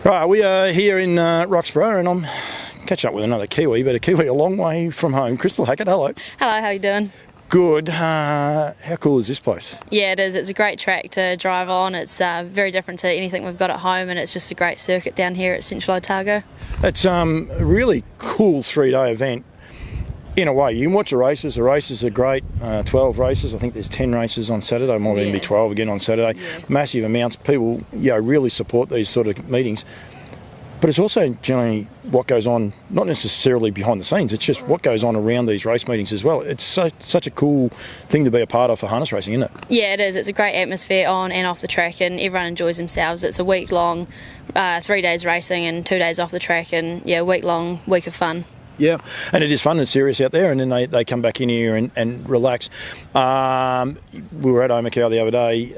Right, we are here in Roxburgh, and I'm catching up with another Kiwi, but a Kiwi a long way from home. Crystal Hackett, hello. Hello, how you doing? Good. How cool is this place? Yeah, it is. It's a great track to drive on. It's very different to anything we've got at home, and it's just a great circuit down here at Central Otago. It's a really cool 3-day event. In a way, you can watch the races. The races are great. 12 races. I think there's 10 races on Saturday. Might even be 12 again on Saturday. Yeah. Massive amounts. People, really support these sort of meetings. But it's also generally what goes on, not necessarily behind the scenes. It's just what goes on around these race meetings as well. It's such a cool thing to be a part of for harness racing, isn't it? Yeah, it is. It's a great atmosphere on and off the track, and everyone enjoys themselves. It's a week long, 3 days racing and 2 days off the track, and week of fun. Yeah, and it is fun and serious out there, and then they come back in here and relax. We were at Omakau the other day.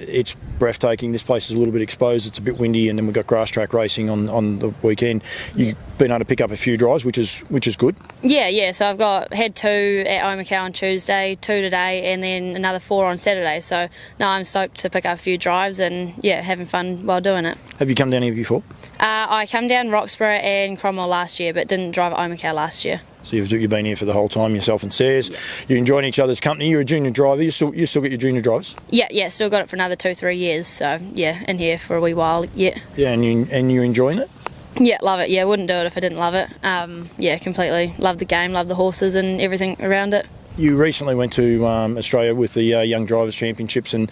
It's breathtaking. This place is a little bit exposed. It's a bit windy, and then we've got grass track racing on the weekend. You've been able to pick up a few drives, which is good. Yeah. So I've had 2 at Omakau on Tuesday, 2 today, and then another 4 on Saturday. So no, I'm stoked to pick up a few drives and having fun while doing it. Have you come down here before? I come down Roxburgh and Cromwell last year, but didn't drive at Omakau last year. So you've been here for the whole time, yourself and Sayers. Yeah. You're enjoying each other's company. You're a junior driver. You still get your junior drives? Yeah, still got it for another 2-3 years. So in here for a wee while. Yeah. Yeah, and you're enjoying it? Yeah, love it. Yeah, wouldn't do it if I didn't love it. Completely love the game, love the horses and everything around it. You recently went to Australia with the Young Drivers Championships, and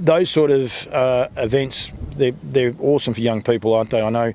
those sort of events, they're awesome for young people, aren't they? I know.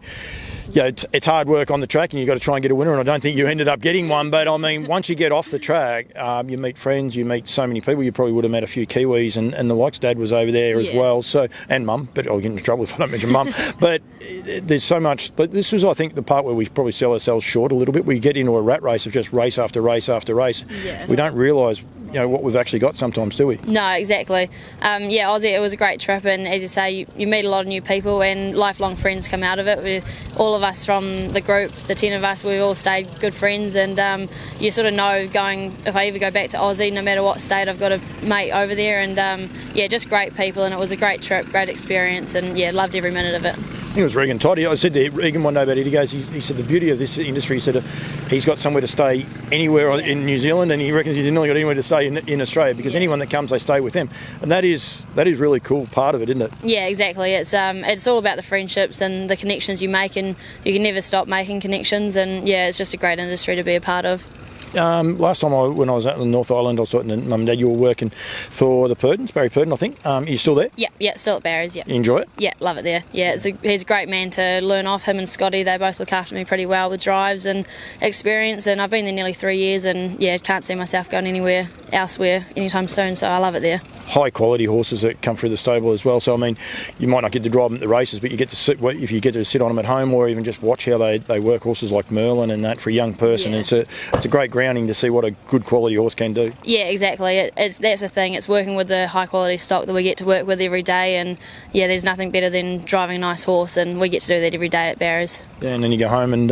Yeah, it's hard work on the track, and you've got to try and get a winner, and I don't think you ended up getting one, but I mean, once you get off the track, you meet friends, you meet so many people. You probably would have met a few Kiwis, and the likes. Dad was over there as well, so, and Mum, but I'll get into trouble if I don't mention Mum. But there's so much, but this was, I think, the part where we probably sell ourselves short a little bit. We get into a rat race of just race after race after race. Yeah. We don't realise what we've actually got sometimes, do we? No, exactly. Aussie, it was a great trip, and as you say, you meet a lot of new people and lifelong friends come out of it. All of us from the group, the 10 of us, we all stayed good friends, and you sort of know if I ever go back to Aussie, no matter what state, I've got a mate over there, and just great people, and it was a great trip, great experience, and loved every minute of it. I think it was Regan Todd. I said to Regan one day about it, he said the beauty of this industry, he said he's got somewhere to stay anywhere in New Zealand, and he reckons he's nearly got anywhere to stay in Australia, because anyone that comes, they stay with them, and that is really cool part of it, isn't it? Yeah, exactly. It's all about the friendships and the connections you make, and you can never stop making connections, and it's just a great industry to be a part of. Last time when I was out in the North Island, I was talking to Mum and Dad. You were working for the Purdons, Barry Purdon, I think. Are you still there? Yeah, still at Barry's, yeah. You enjoy it? Yeah, love it there. Yeah, he's a great man to learn off. Him and Scotty, they both look after me pretty well with drives and experience, and I've been there nearly 3 years, and can't see myself going anywhere elsewhere anytime soon, so I love it there. High quality horses that come through the stable as well, so I mean, you might not get to drive them at the races, but you get to sit, if you get to sit on them at home, or even just watch how they work horses like Merlin and that for a young person. It's a great grounding to see what a good quality horse can do. Yeah, exactly. That's the thing. It's working with the high quality stock that we get to work with every day, and there's nothing better than driving a nice horse, and we get to do that every day at Barry's. Yeah, and then you go home and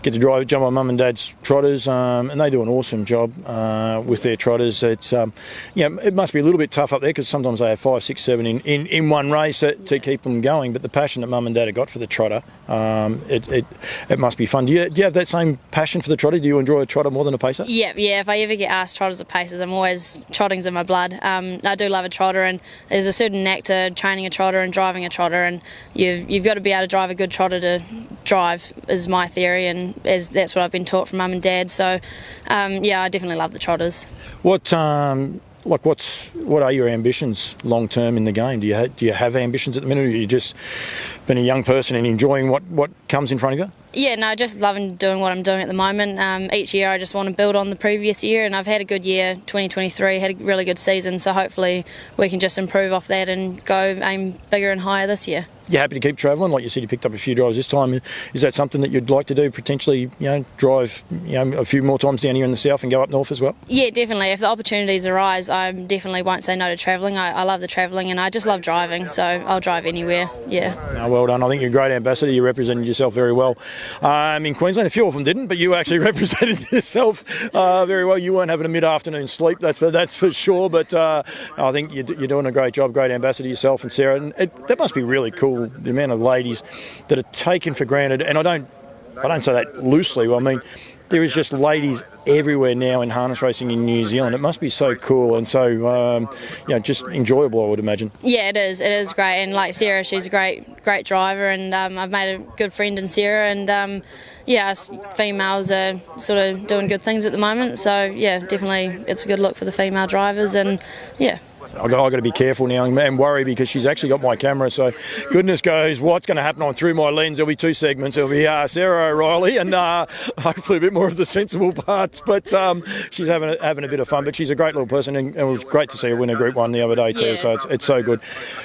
get to jump on Mum and Dad's trotters, and they do an awesome job with their trotters. It's it must be a little bit tough up there, because sometimes they have 5, 6, 7 in one race to keep them going. But the passion that Mum and Dad have got for the trotter, it must be fun. Do you have that same passion for the trotter? Do you enjoy a trotter more than a pacer? Yeah. If I ever get asked trotters or pacers, trotting's in my blood. I do love a trotter, and there's a certain knack to training a trotter and driving a trotter, and you've got to be able to drive a good trotter to drive, is my theory, and that's what I've been taught from Mum and Dad. So I definitely love the trotters. What are your ambitions long term in the game? Do you have ambitions at the minute, or are you just been a young person and enjoying what comes in front of you? Yeah, no, just loving doing what I'm doing at the moment. Each year I just want to build on the previous year, and I've had a good year, 2023, had a really good season, so hopefully we can just improve off that and go aim bigger and higher this year. You're happy to keep travelling? Like you said, you picked up a few drives this time. Is that something that you'd like to do, potentially, drive a few more times down here in the south and go up north as well? Yeah, definitely. If the opportunities arise, I definitely won't say no to travelling. I love the travelling, and I just love driving, so I'll drive anywhere, No, well done. I think you're a great ambassador. You represented yourself very well in Queensland. A few of them didn't, but you actually represented yourself very well. You weren't having a mid-afternoon sleep, that's for sure, but I think you're doing a great job, great ambassador yourself and Sarah, and that must be really cool incredible the amount of ladies that are taken for granted, and I don't say that loosely. I mean, there is just ladies everywhere now in harness racing in New Zealand. It must be so cool and so, just enjoyable, I would imagine. Yeah, it is. It is great. And like Sarah, she's a great driver, and I've made a good friend in Sarah. And us females are sort of doing good things at the moment. So yeah, definitely, it's a good look for the female drivers. And yeah. I've got to be careful now and worry, because she's actually got my camera, so goodness knows what's going to happen on Through My Lens. There'll be two segments. There'll be Sarah O'Reilly and hopefully a bit more of the sensible parts, but she's having a bit of fun. But she's a great little person, and it was great to see her win a Group 1 the other day too, so it's so good.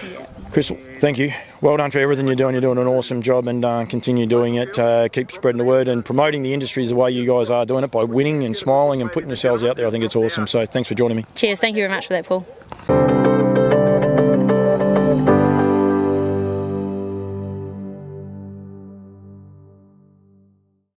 Yeah. Crystal, thank you. Well done for everything you're doing. You're doing an awesome job, and continue doing it. Keep spreading the word and promoting the industry the way you guys are doing it, by winning and smiling and putting yourselves out there. I think it's awesome. So thanks for joining me. Cheers. Thank you very much for that, Paul.